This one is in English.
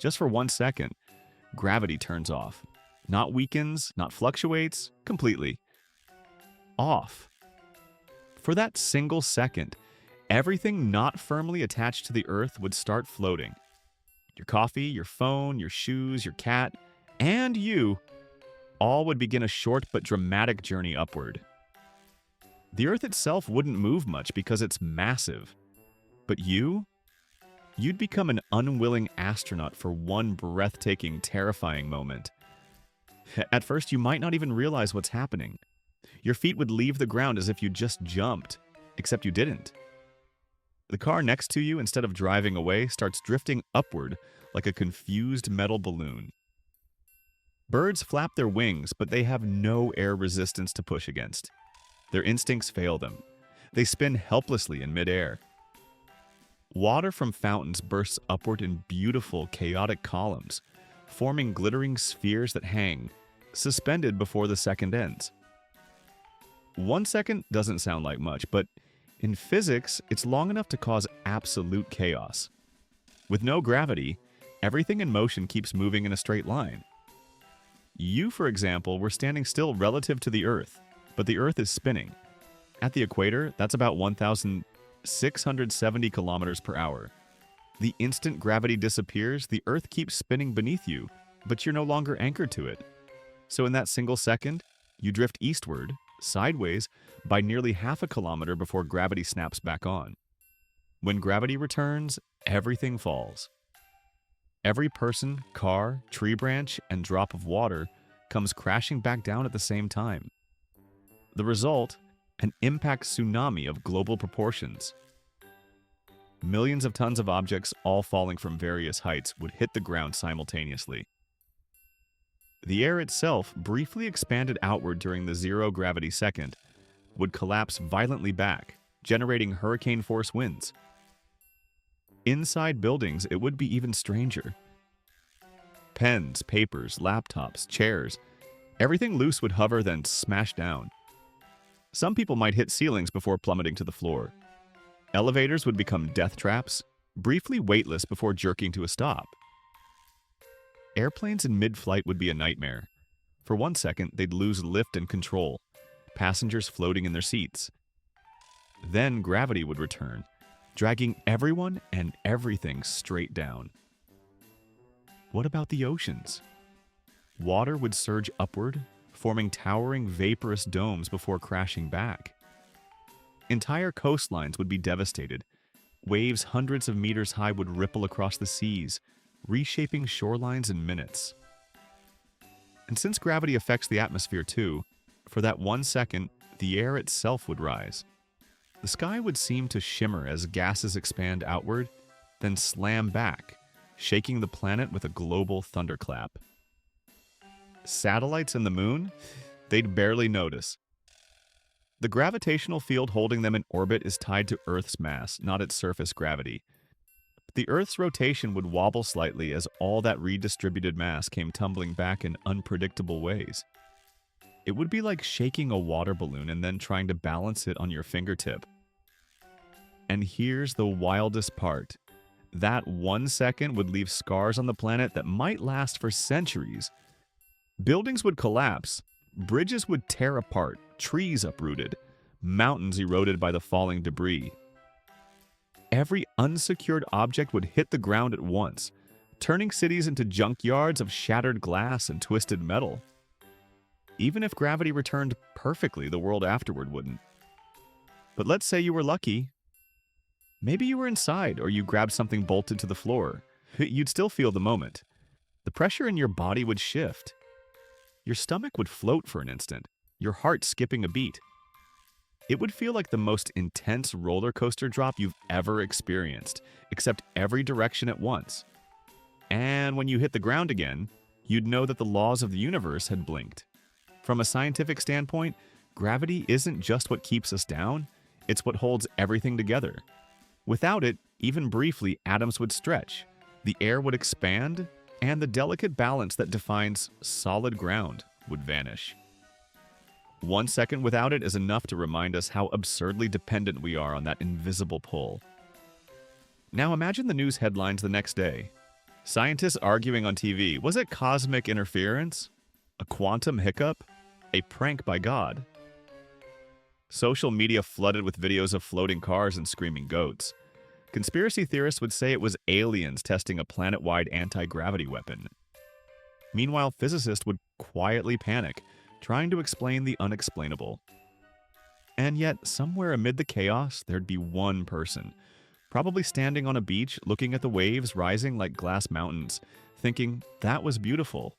just for 1 second, gravity turns off. Not weakens, not fluctuates, completely off. For that single second, everything not firmly attached to the earth would start floating. Your coffee, your phone, your shoes, your cat, and you all would begin a short but dramatic journey upward. The earth itself wouldn't move much because it's massive. But you'd become an unwilling astronaut for one breathtaking, terrifying moment. At first, you might not even realize what's happening. Your feet would leave the ground as if you just jumped, except you didn't. The car next to you, instead of driving away, starts drifting upward like a confused metal balloon. Birds flap their wings, but they have no air resistance to push against. Their instincts fail them. They spin helplessly in midair. Water from fountains bursts upward in beautiful, chaotic columns, forming glittering spheres that hang, suspended before the second ends. 1 second doesn't sound like much, but in physics, it's long enough to cause absolute chaos. With no gravity, everything in motion keeps moving in a straight line. You, for example, were standing still relative to the Earth, but the Earth is spinning. At the equator, that's about 1,670 kilometers per hour. The instant gravity disappears, the Earth keeps spinning beneath you, but you're no longer anchored to it. So in that single second, you drift eastward, sideways, by nearly half a kilometer before gravity snaps back on. When gravity returns, everything falls. Every person, car, tree branch, and drop of water comes crashing back down at the same time. The result, an impact tsunami of global proportions. Millions of tons of objects, all falling from various heights, would hit the ground simultaneously. The air itself, briefly expanded outward during the zero-gravity second, would collapse violently back, generating hurricane-force winds. Inside buildings, it would be even stranger. Pens, papers, laptops, chairs, everything loose would hover then smash down. Some people might hit ceilings before plummeting to the floor. Elevators would become death traps, briefly weightless before jerking to a stop. Airplanes in mid-flight would be a nightmare. For 1 second, they'd lose lift and control, passengers floating in their seats. Then gravity would return, dragging everyone and everything straight down. What about the oceans? Water would surge upward, forming towering vaporous domes before crashing back. Entire coastlines would be devastated. Waves hundreds of meters high would ripple across the seas, reshaping shorelines in minutes. And since gravity affects the atmosphere too, for that 1 second, the air itself would rise. The sky would seem to shimmer as gases expand outward, then slam back, shaking the planet with a global thunderclap. Satellites and the moon? They'd barely notice. The gravitational field holding them in orbit is tied to Earth's mass, not its surface gravity. The Earth's rotation would wobble slightly as all that redistributed mass came tumbling back in unpredictable ways. It would be like shaking a water balloon and then trying to balance it on your fingertip. And here's the wildest part. That 1 second would leave scars on the planet that might last for centuries. Buildings would collapse, bridges would tear apart, trees uprooted, mountains eroded by the falling debris. Every unsecured object would hit the ground at once, turning cities into junkyards of shattered glass and twisted metal. Even if gravity returned perfectly, the world afterward wouldn't. But let's say you were lucky. Maybe you were inside or you grabbed something bolted to the floor. You'd still feel the moment. The pressure in your body would shift. Your stomach would float for an instant, your heart skipping a beat. It would feel like the most intense roller coaster drop you've ever experienced, except every direction at once. And when you hit the ground again, you'd know that the laws of the universe had blinked. From a scientific standpoint, gravity isn't just what keeps us down, it's what holds everything together. Without it, even briefly, atoms would stretch, the air would expand, and the delicate balance that defines solid ground would vanish. 1 second without it is enough to remind us how absurdly dependent we are on that invisible pull. Now imagine the news headlines the next day. Scientists arguing on TV, was it cosmic interference? A quantum hiccup? A prank by God? Social media flooded with videos of floating cars and screaming goats. Conspiracy theorists would say it was aliens testing a planet-wide anti-gravity weapon. Meanwhile, physicists would quietly panic, trying to explain the unexplainable. And yet, somewhere amid the chaos, there'd be one person, probably standing on a beach looking at the waves rising like glass mountains, thinking that was beautiful.